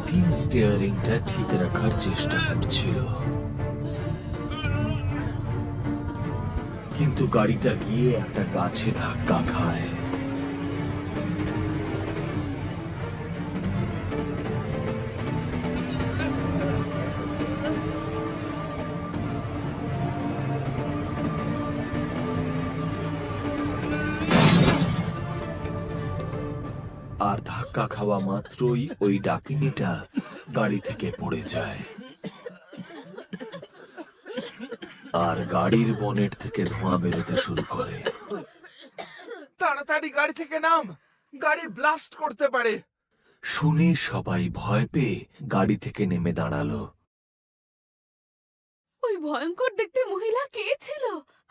নিতিন স্টিয়ারিংটা ঠিক রাখার চেষ্টা করছিল, কিন্তু গাড়িটা গিয়ে একটা গাছে ধাক্কা খায়। আর ধাক্কা খাওয়া মাত্রই ওই ডাকিনীটা গাড়ি থেকে পড়ে যায়, আর গাড়ির বনেট থেকে ধোঁয়া বেরোতে শুরু করে। তাড়াতাড়ি গাড়ি থেকে নাম, গাড়ি ব্লাস্ট করতে পারে। শুনে সবাই ভয় পেয়ে গাড়ি থেকে নেমে দাঁড়ালো। ওই ভয়ঙ্কর দেখতে মহিলা কে ছিল,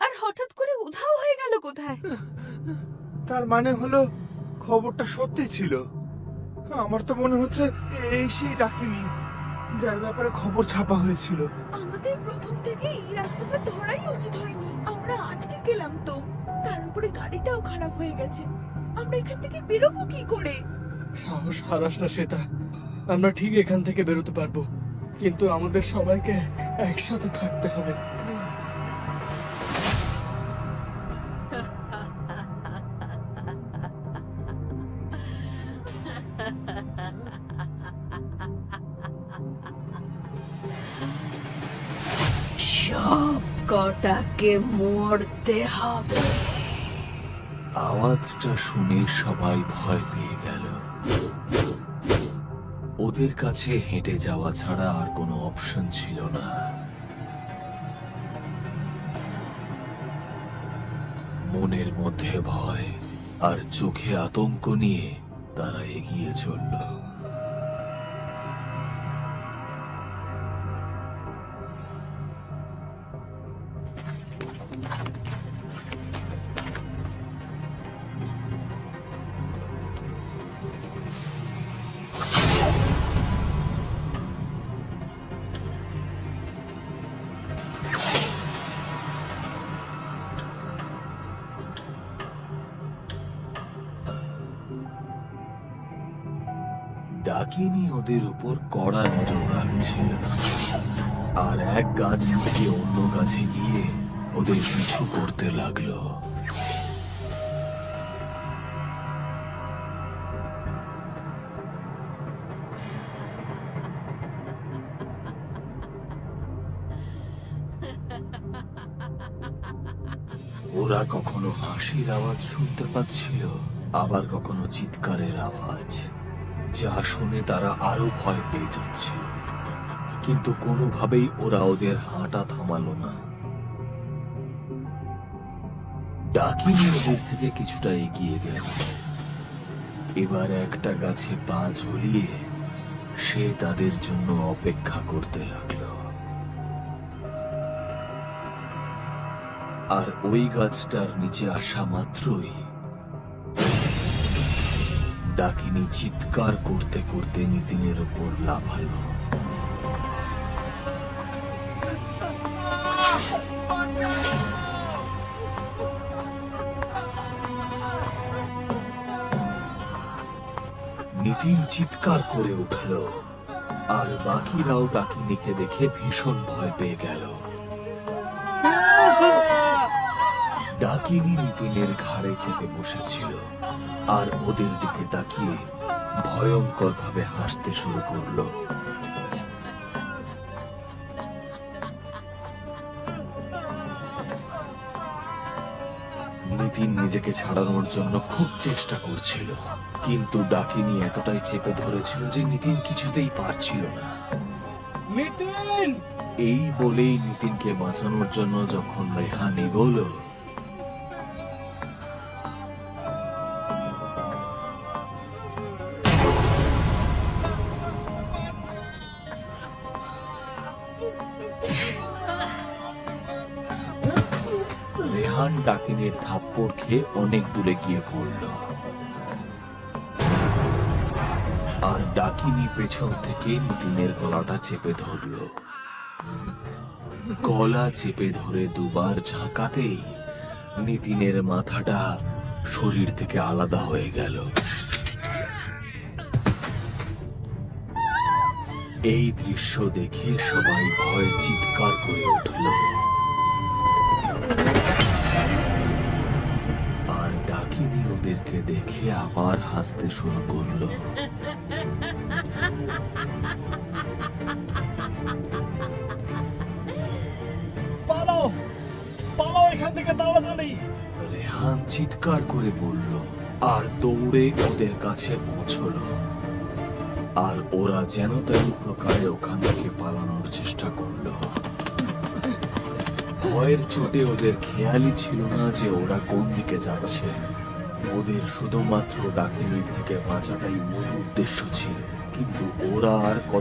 আর হঠাৎ করে উধাও হয়ে গেল কোথায়? তার মানে হলো খবরটা সত্যি ছিল। আমার তো মনে হচ্ছে এই সেই ডাকিনি যার ব্যাপারে খবর ছাপা হয়েছিল। আমাদের প্রথম থেকে এই রাস্তাটা ধরাই উচিত হয়নি। আমরা আটকে গেলাম তো, তার উপরে গাড়িটাও খারাপ হয়ে গেছে। আমরা এখান থেকে বেরোবো কি করে? সাহস হারাস না শ্বেতা, আমরা ঠিক এখান থেকে বেরোতে পারবো, কিন্তু আমাদের সবাইকে একসাথে থাকতে হবে। সব কটাকে মরতে হবে। আওয়াজটা শুনে সবাই ভয় পেয়ে গেল। ওদের কাছে হেঁটে যাওয়া ছাড়া আর কোনো অপশন ছিল না। মনের মধ্যে ভয় আর চোখে আতঙ্ক নিয়ে তারা এগিয়ে চলল। ডাকিনী ওদের উপর কড়া নজর রাখছিল, আর এক গাছ থেকে অন্য গাছে গিয়ে ওদের পিছু করতে লাগলো। ওরা কখনো হাসির আওয়াজ শুনতে পাচ্ছিল, আবার কখনো চিৎকারের আওয়াজ, যা শুনে তারা আরো ভয় পেয়ে যাচ্ছিল। কিন্তু কোনোভাবেই ওরা ওদের হাঁটা থামালো না। ডাকিনী ওদের থেকে কিছুটা এগিয়ে গেল। এবার একটা গাছে পা ঝুলিয়ে সে তাদের জন্য অপেক্ষা করতে লাগলো। আর ওই গাছটার নিচে আসা মাত্রই ডাকিনী চিৎকার করতে করতে নিতিনের উপর লাফালো। নিতিন চিৎকার করে উঠল, আর বাকিরাও ডাকিনীকে দেখে ভীষণ ভয় পেয়ে গেল। ডাকিনী নিতিনের ঘাড়ে চেপে বসেছিল, আর ওদের দিকে তাকিয়ে ভয়ঙ্কর ভাবে হাসতে শুরু করলো। নিতিন নিজেকে ছাড়ানোর জন্য খুব চেষ্টা করছিল, কিন্তু ডাকিনী এতটাই চেপে ধরেছিল যে নিতিন কিছুতেই পারছিল না। নিতিন! এই বলেই নিতিনকে বাঁচানোর জন্য যখন রেহান এগোলো, রেহান ডাকিনীর থাপ্পড় খেয়ে অনেক দূরে গিয়ে পড়ল, আর ডাকিনী পেছন থেকে নিতিনের গলাটা চেপে ধরল। গলা চেপে ধরে দুবার ঝাঁকাতেই নিতিনের মাথাটা শরীর থেকে আলাদা হয়ে গেল। এই দৃশ্য দেখে সবাই ভয়ে চিৎকার করে উঠল। আর ডাকিনী ওদেরকে দেখে আবার হাসতে শুরু করলো। পালাও পালাও এখান থেকে তাড়াতাড়ি। রেহান চিৎকার করে বলল আর দৌড়ে ওদের কাছে পৌঁছলো। আর ওরা যেন তেন প্রকারে ওখান থেকে পালানোর চেষ্টা করলো। ভয়ের চোটে ওদের খেয়ালই ছিল না যে ওরা কোন দিকে যাচ্ছে। ওদের শুধুমাত্র ডাকিনীর থেকে বাঁচাটাই মূল উদ্দেশ্য ছিল, কিন্তু ওরা আর কত